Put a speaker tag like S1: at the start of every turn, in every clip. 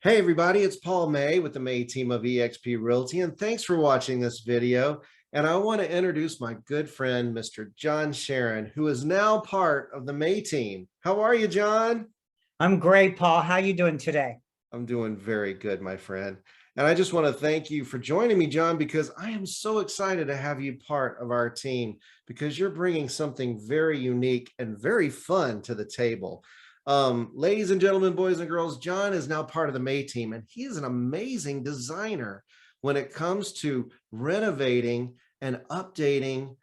S1: Hey everybody, it's Paul May with the May team of eXp Realty, and thanks for watching this video. And I want to introduce my good friend, Mr. John Sharon, who is now part of the May team. How are you, John?
S2: I'm great, Paul. How you doing today?
S1: I'm doing very good, my friend. And I just want to thank you for joining me, John, because I am so excited to have you part of our team because you're bringing something very unique and very fun to the table. Ladies and gentlemen, boys and girls, John is now part of the May team, and he is an amazing designer when it comes to renovating and updating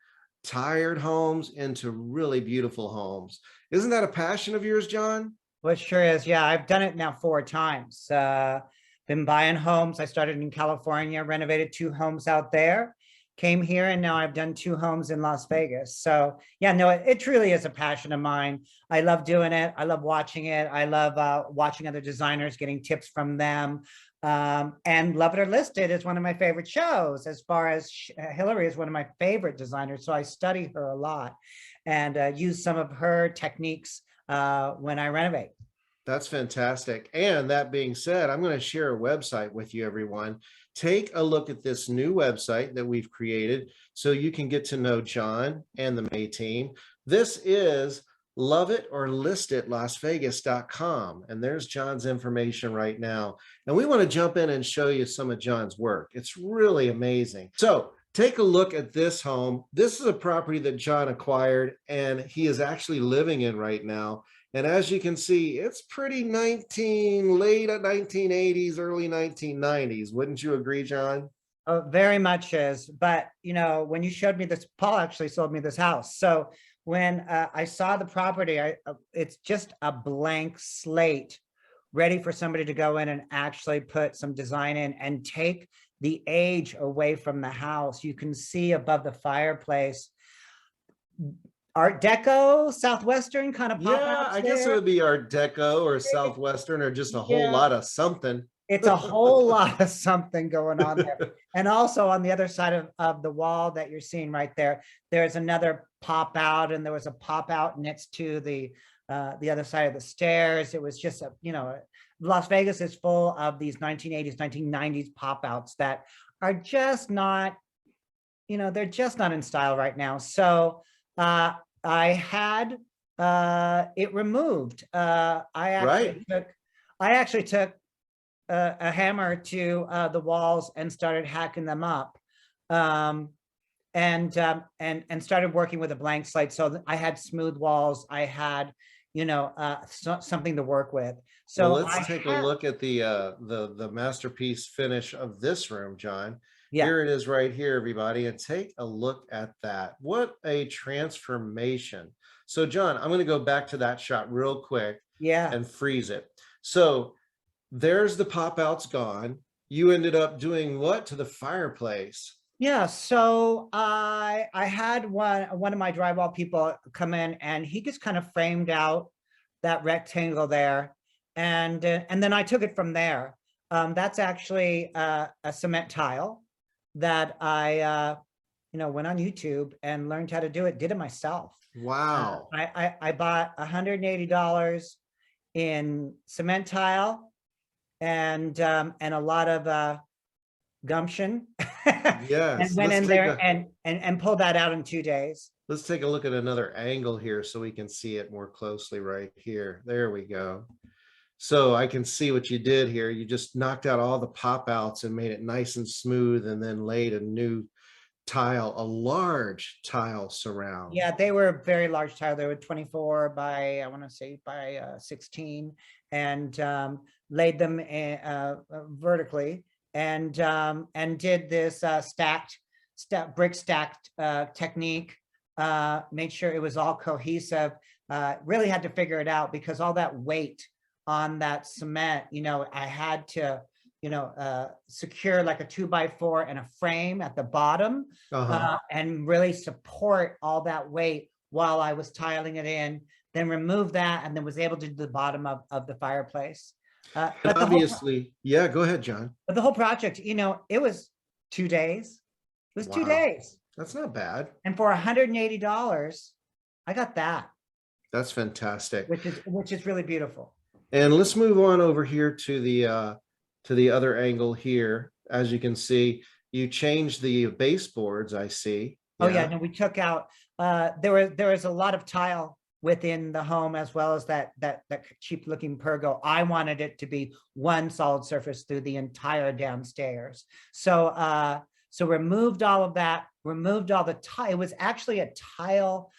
S1: tired homes into really beautiful homes. Isn't that a passion of yours, John?
S2: Well, it sure is. Yeah, I've done it now 4 times. Been buying homes. I started in California, renovated 2 homes out there, came here, and now I've done 2 homes in Las Vegas. So yeah, no, it truly is a passion of mine. I love doing it. I love watching it. I love watching other designers, getting tips from them. And Love It or List It is one of my favorite shows, as far as Hillary is one of my favorite designers. So I study her a lot and use some of her techniques when I renovate.
S1: That's fantastic. And that being said, I'm going to share a website with you, everyone. Take a look at this new website that we've created so you can get to know John and the May team. This is loveitorlistitlasvegas.com. And there's John's information right now. And we want to jump in and show you some of John's work. It's really amazing. So take a look at this home. This is a property that John acquired and he is actually living in right now. And as you can see, it's pretty late 1980s, early 1990s. Wouldn't you agree, John?
S2: Oh, very much is. But, you know, when you showed me this, Paul actually sold me this house. So when I saw the property, it's just a blank slate ready for somebody to go in and actually put some design in and take the age away from the house. You can see above the fireplace Art Deco, Southwestern kind of pop
S1: Yeah,
S2: outs
S1: I guess it
S2: there.
S1: would be Art Deco or Southwestern or just a whole
S2: Yeah,
S1: lot of something.
S2: it's a whole lot of something going on there. And also on the other side of the wall that you're seeing right there, there's another pop out, and there was a pop out next to the other side of the stairs. It was just a, you know, Las Vegas is full of these 1980s, 1990s pop outs that are just not, you know, they're just not in style right now. So I had it removed.
S1: Right.
S2: I actually took a hammer to the walls and started hacking them up, and started working with a blank slate. So I had smooth walls. I had, you know, something to work with.
S1: Well,
S2: So
S1: let's
S2: I
S1: take a
S2: have,
S1: look at the masterpiece finish of this room, John.
S2: yeah,
S1: Here it is right here, everybody, and take a look at that. What a transformation. So, John, I'm going to go back to that shot real quick
S2: yeah.
S1: and freeze it. So there's the pop outs gone. You ended up doing what to the fireplace?
S2: Yeah, so I had one of my drywall people come in, and he just kind of framed out that rectangle there, and then I took it from there. That's actually a cement tile that I you know, went on YouTube and learned how to do it. Did it myself.
S1: Wow.
S2: I bought $180 in cement tile and a lot of gumption and
S1: Yes.
S2: went in there and pulled that out in 2 days.
S1: Let's take a look at another angle here so we can see it more closely right here. There we go. So I can see what you did here. You just knocked out all the pop outs and made it nice and smooth, and then laid a new tile, a large tile surround.
S2: Yeah, they were very large tile. They were 24 by, I want to say by 16, and laid them vertically, and did this brick stacked technique. Made sure it was all cohesive. Really had to figure it out because all that weight on that cement, you know, I had to, you know, secure like a 2x4 and a frame at the bottom,
S1: Uh-huh.
S2: and really support all that weight while I was tiling it in, then remove that, and then was able to do the bottom of the fireplace.
S1: And obviously, yeah, go ahead, John.
S2: But the whole project, you know, it was 2 days. It was two
S1: Wow.
S2: days.
S1: That's not bad.
S2: And for $180, I got that,
S1: That's fantastic.
S2: which is really beautiful.
S1: And let's move on over here to to the other angle here. As you can see, you changed the baseboards, I see.
S2: Oh yeah,
S1: Yeah.
S2: no, we took out, there was a lot of tile within the home, as well as that cheap looking pergo. I wanted it to be one solid surface through the entire downstairs. So removed all of that, removed all the tile. It was actually a tile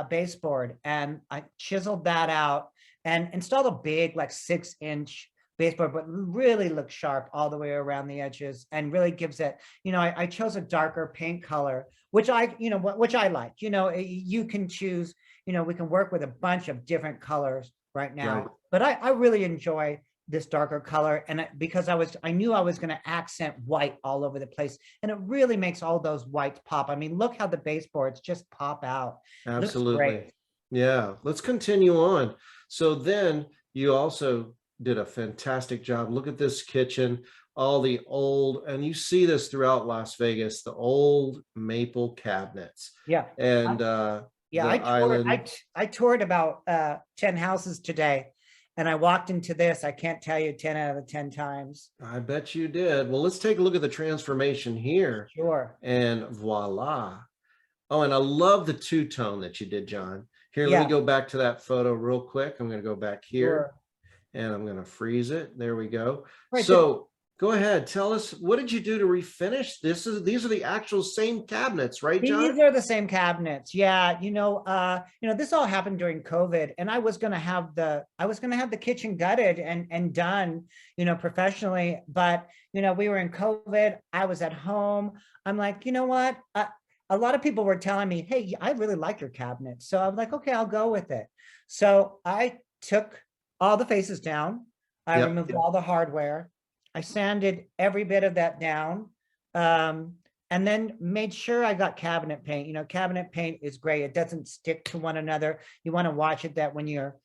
S2: baseboard, and I chiseled that out and installed a big, like 6-inch baseboard, but really looks sharp all the way around the edges, and really gives it, I chose a darker paint color, which which I like. You can choose, we can work with a bunch of different colors right
S1: Right.
S2: now, but I really enjoy this darker color. And because I knew I was going to accent white all over the place, and it really makes all those whites pop. I mean, look how the baseboards just pop out. It looks
S1: Absolutely.
S2: great.
S1: Yeah. Let's continue on. So then you also did a fantastic job. Look at this kitchen, all the old, and you see this throughout Las Vegas, the old maple cabinets
S2: Yeah.
S1: and
S2: Yeah,
S1: the island.
S2: I toured about 10 houses today, and I walked into this, I can't tell you, 10 out of the 10 times.
S1: I bet you did. Well, let's take a look at the transformation here.
S2: Sure.
S1: And voila. Oh, and I love the two-tone that you did, John. Here, let me
S2: Yeah,
S1: go back to that photo real quick. I'm going to go back here
S2: sure.
S1: and I'm going to freeze it. There we go.
S2: Right.
S1: So go ahead. Tell us, what did you do to refinish? These are the actual same cabinets, right, John?
S2: These are the same cabinets. Yeah, this all happened during COVID, and I was gonna have the kitchen gutted and done, professionally. But we were in COVID. I was at home. I'm like, you know what? A lot of people were telling me, "Hey, I really like your cabinet." So I'm like, okay, I'll go with it. So I took all the faces down. I
S1: Yep.
S2: removed all the hardware. I sanded every bit of that down. Um, and then made sure I got cabinet paint. Cabinet paint is great. It doesn't stick to one another. You want to watch it that when you're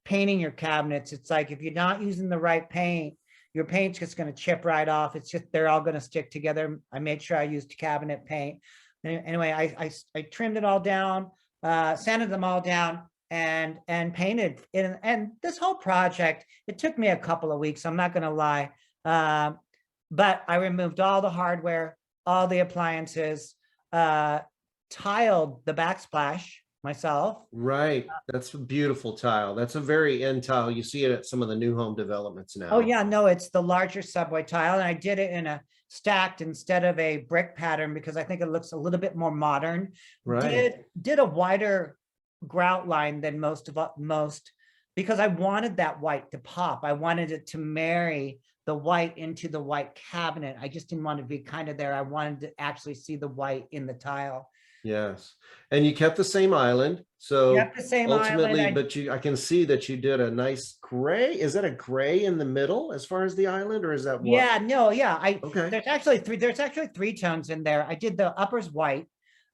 S2: painting your cabinets, it's like if you're not using the right paint, your paint's just going to chip right off. It's just they're all going to stick together. I made sure I used cabinet paint. Anyway, I trimmed it all down, sanded them all down, and painted it. And this whole project, it took me a couple of weeks. I'm not going to lie. But I removed all the hardware, all the appliances, tiled the backsplash myself.
S1: Right. That's a beautiful tile. That's a very end tile. You see it at some of the new home developments
S2: Oh
S1: now.
S2: yeah, no, it's the larger subway tile. And I did it in a stacked instead of a brick pattern because I think it looks a little bit more modern.
S1: Right.
S2: Did a wider grout line than most because I wanted that white to pop. I wanted it to marry the white into the white cabinet. I just didn't want to be kind of there. I wanted to actually see the white in the tile.
S1: Yes. And you kept the same island. So
S2: Yep, the same island.
S1: ultimately, but I can see that you did a nice gray. Is that a gray in the middle as far as the island, or is that what?
S2: Yeah, no, yeah.
S1: Okay.
S2: There's actually three tones in there. I did the uppers white,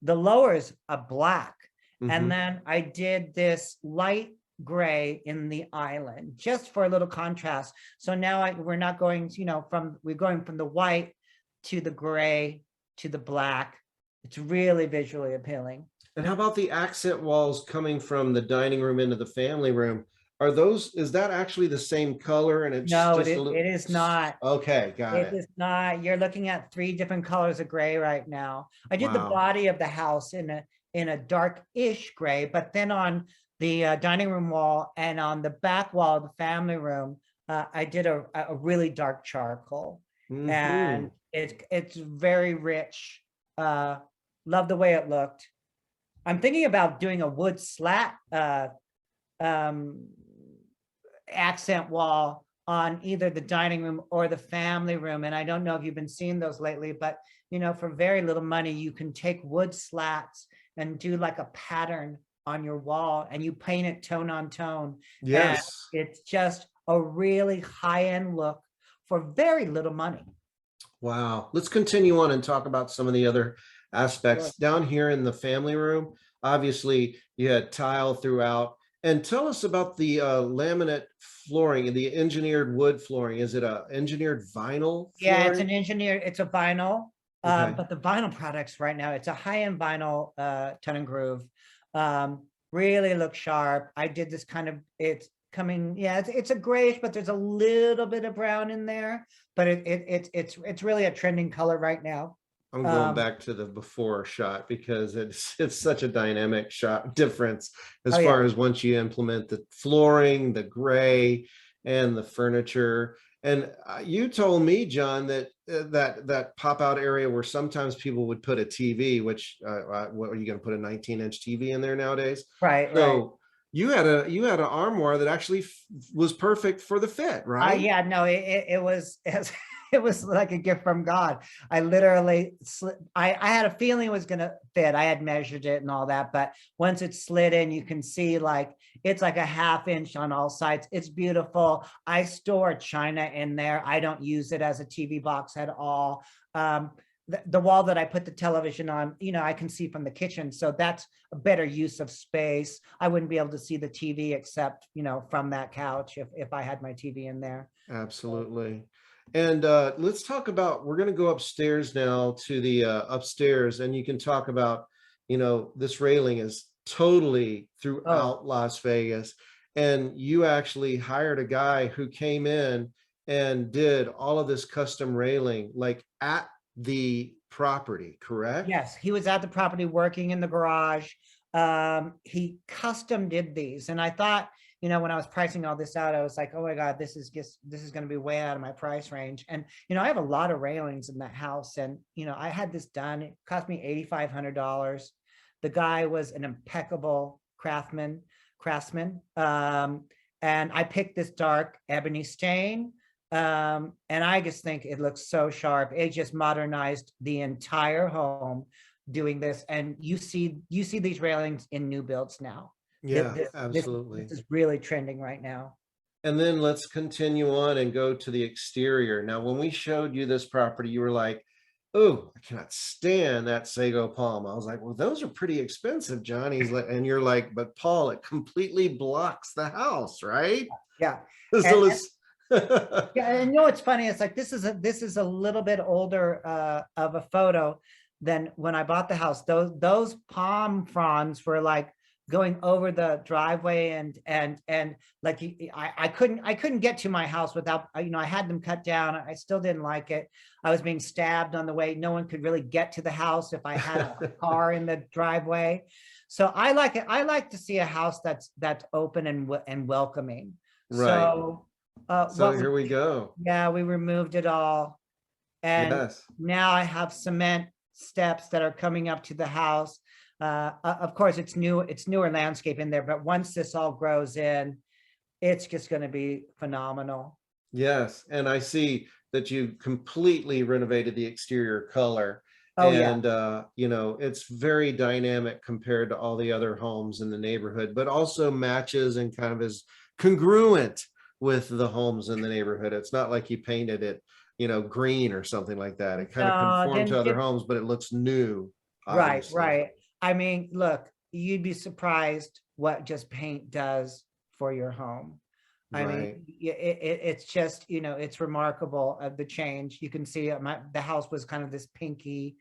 S2: the lowers a black, and
S1: Hmm.
S2: then I did this light gray in the island just for a little contrast. So now we're not going, we're going from the white to the gray to the black. It's really visually appealing.
S1: And how about the accent walls coming from the dining room into the family room? Is that actually the same color and it's
S2: No,
S1: just a little?
S2: it is not.
S1: Okay, got
S2: It
S1: it.
S2: is not. You're looking at three different colors of gray right now. I did the
S1: Wow.
S2: body of the house in a dark-ish gray, but then on the dining room wall and on the back wall of the family room, I did a really dark charcoal,
S1: Hmm.
S2: and it's very rich. Love the way it looked. I'm thinking about doing a wood slat um, accent wall on either the dining room or the family room. And I don't know if you've been seeing those lately, but for very little money, you can take wood slats and do like a pattern on your wall, and you paint it tone on tone. And
S1: Yes.
S2: it's just a really high-end look for very little money.
S1: Wow. Let's continue on and talk about some of the other
S2: Sure.
S1: aspects down here in the family room. Obviously, you had tile throughout. And tell us about the laminate flooring and the engineered wood flooring. Is it a engineered vinyl
S2: Yeah, it's
S1: flooring?
S2: an engineer, it's a vinyl,
S1: Okay.
S2: but the vinyl products right now, it's a high-end vinyl, ton and groove. Really looks sharp. I did this it's coming, yeah, it's a grayish, but there's a little bit of brown in there, but it's really a trending color right now.
S1: I'm going
S2: Um,
S1: back to the before shot because it's such a dynamic shot difference as
S2: oh
S1: far
S2: yeah,
S1: as once you implement the flooring, the gray, and the furniture. And you told me, John, that that pop out area where sometimes people would put a TV, which what are you going to put a 19-inch TV in there nowadays?
S2: right.
S1: So you had an armoire that actually was perfect for the fit, right?
S2: Yeah, no, it was it was like a gift from God. I literally I had a feeling it was gonna fit. I had measured it and all that, but once it's slid in, you can see like it's like a half inch on all sides. It's beautiful. I store china in there. I don't use it as a TV box at all. The wall that I put the television on, I can see from the kitchen. So that's a better use of space. I wouldn't be able to see the TV except, from that couch if I had my TV in there.
S1: Absolutely. And let's talk about, we're going to go upstairs now to the upstairs, and you can talk about, this railing is totally
S2: Oh,
S1: throughout Las Vegas. And you actually hired a guy who came in and did all of this custom railing, like at the property, correct?
S2: yes, he was at the property working in the garage. He custom did these, and I thought, when I was pricing all this out, I was like, oh my God, this is going to be way out of my price range. And I have a lot of railings in that house, and I had this done. It cost me $8,500. The guy was an impeccable craftsman, and I picked this dark ebony stain. And I just think it looks so sharp. It just modernized the entire home doing this. And you see these railings in new builds now.
S1: Yeah,
S2: This
S1: absolutely.
S2: is really trending right now.
S1: And then let's continue on and go to the exterior. Now, when we showed you this property, you were like, oh, I cannot stand that sago palm. I was like, well, those are pretty expensive, John. He's like, and you're like, but Paul, it completely blocks the house, right?
S2: Yeah.
S1: So
S2: And,
S1: let's
S2: yeah, and it's funny. It's like this is a little bit older of a photo than when I bought the house. Those palm fronds were like going over the driveway, and like I couldn't get to my house without, I had them cut down. I still didn't like it. I was being stabbed on the way. No one could really get to the house if I had a car in the driveway. So I like it. I like to see a house that's open and welcoming.
S1: right.
S2: So
S1: So
S2: what we
S1: here we go.
S2: yeah, we removed it all. And
S1: Yes.
S2: now I have cement steps that are coming up to the house. Of course, it's newer landscape in there, but once this all grows in, it's just going to be phenomenal.
S1: Yes, and I see that you completely renovated the exterior color.
S2: Oh yeah.
S1: And it's very dynamic compared to all the other homes in the neighborhood, but also matches and kind of is congruent with the homes in the neighborhood. It's not like you painted it, green or something like that. It kind of
S2: No,
S1: conformed to
S2: then
S1: other homes, but it looks new,
S2: right,
S1: obviously.
S2: right. I mean, look, you'd be surprised what just paint does for your home. I mean,
S1: Right.
S2: it's just, it's remarkable of the change. You can see the house was kind of this pinky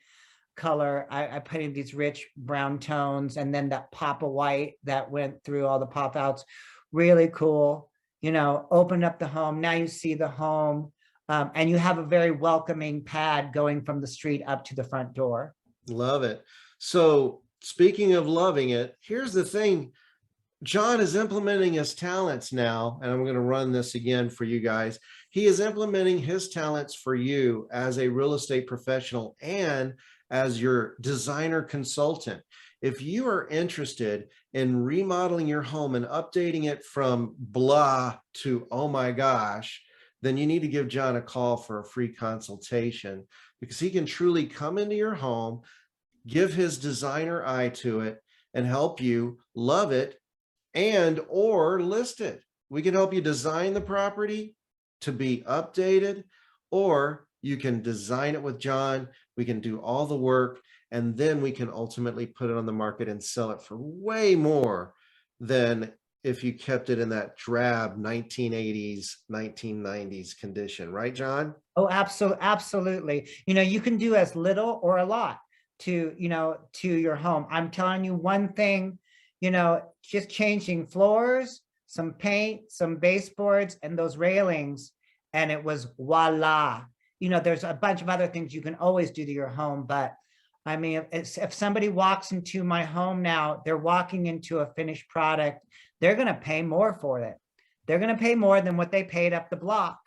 S2: color. I put in these rich brown tones, and then that pop of white that went through all the pop outs. Really cool. Opened up the home. Now you see the home, and you have a very welcoming pad going from the street up to the front door.
S1: Love it. So speaking of loving it, here's the thing. John is implementing his talents now, and I'm going to run this again for you guys. He is implementing his talents for you as a real estate professional and as your designer consultant. If you are interested in remodeling your home and updating it from blah to oh my gosh, then you need to give John a call for a free consultation, because he can truly come into your home, give his designer eye to it, and help you love it and or list it. We can help you design the property to be updated, or you can design it with John. We can do all the work, and then we can ultimately put it on the market and sell it for way more than if you kept it in that drab 1980s, 1990s condition. Right, John?
S2: Oh, absolutely. You can do as little or a lot to your home. I'm telling you one thing, just changing floors, some paint, some baseboards, and those railings, and it was voila. You know, there's a bunch of other things you can always do to your home, but I mean, if somebody walks into my home now, they're walking into a finished product, they're going to pay more for it. They're going to pay more than what they paid up the block.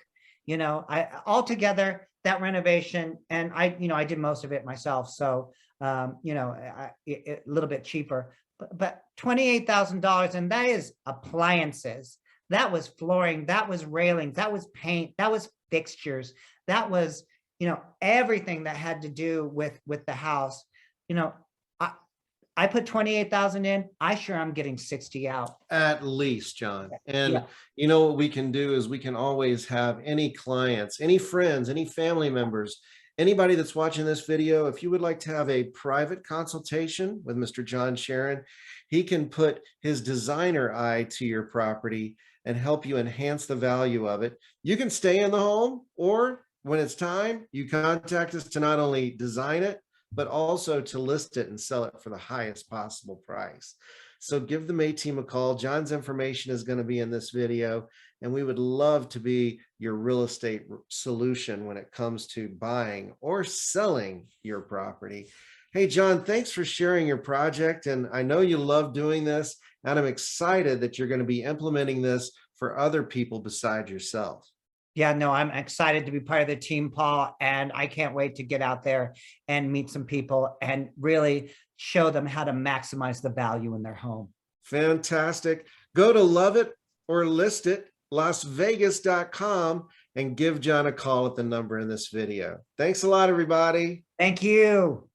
S2: You know, I altogether that renovation, and I did most of it myself. So, a little bit cheaper, but $28,000, and that is appliances. That was flooring, that was railings, that was paint, that was fixtures, that was, everything that had to do with the house. You know, I put 28,000 in, I sure I'm getting 60 out.
S1: At least, John. And
S2: Yeah.
S1: what we can do is we can always have any clients, any friends, any family members, anybody that's watching this video, if you would like to have a private consultation with Mr. John Sharon, he can put his designer eye to your property and help you enhance the value of it. You can stay in the home, or when it's time, you contact us to not only design it, but also to list it and sell it for the highest possible price. So give the May team a call. John's information is going to be in this video, and we would love to be your real estate solution when it comes to buying or selling your property. Hey, John, thanks for sharing your project. And I know you love doing this, and I'm excited that you're going to be implementing this for other people besides yourself.
S2: Yeah, no, I'm excited to be part of the team, Paul, and I can't wait to get out there and meet some people and really show them how to maximize the value in their home.
S1: Fantastic. Go to Love It or List It, LasVegas.com, and give John a call at the number in this video. Thanks a lot, everybody.
S2: Thank you.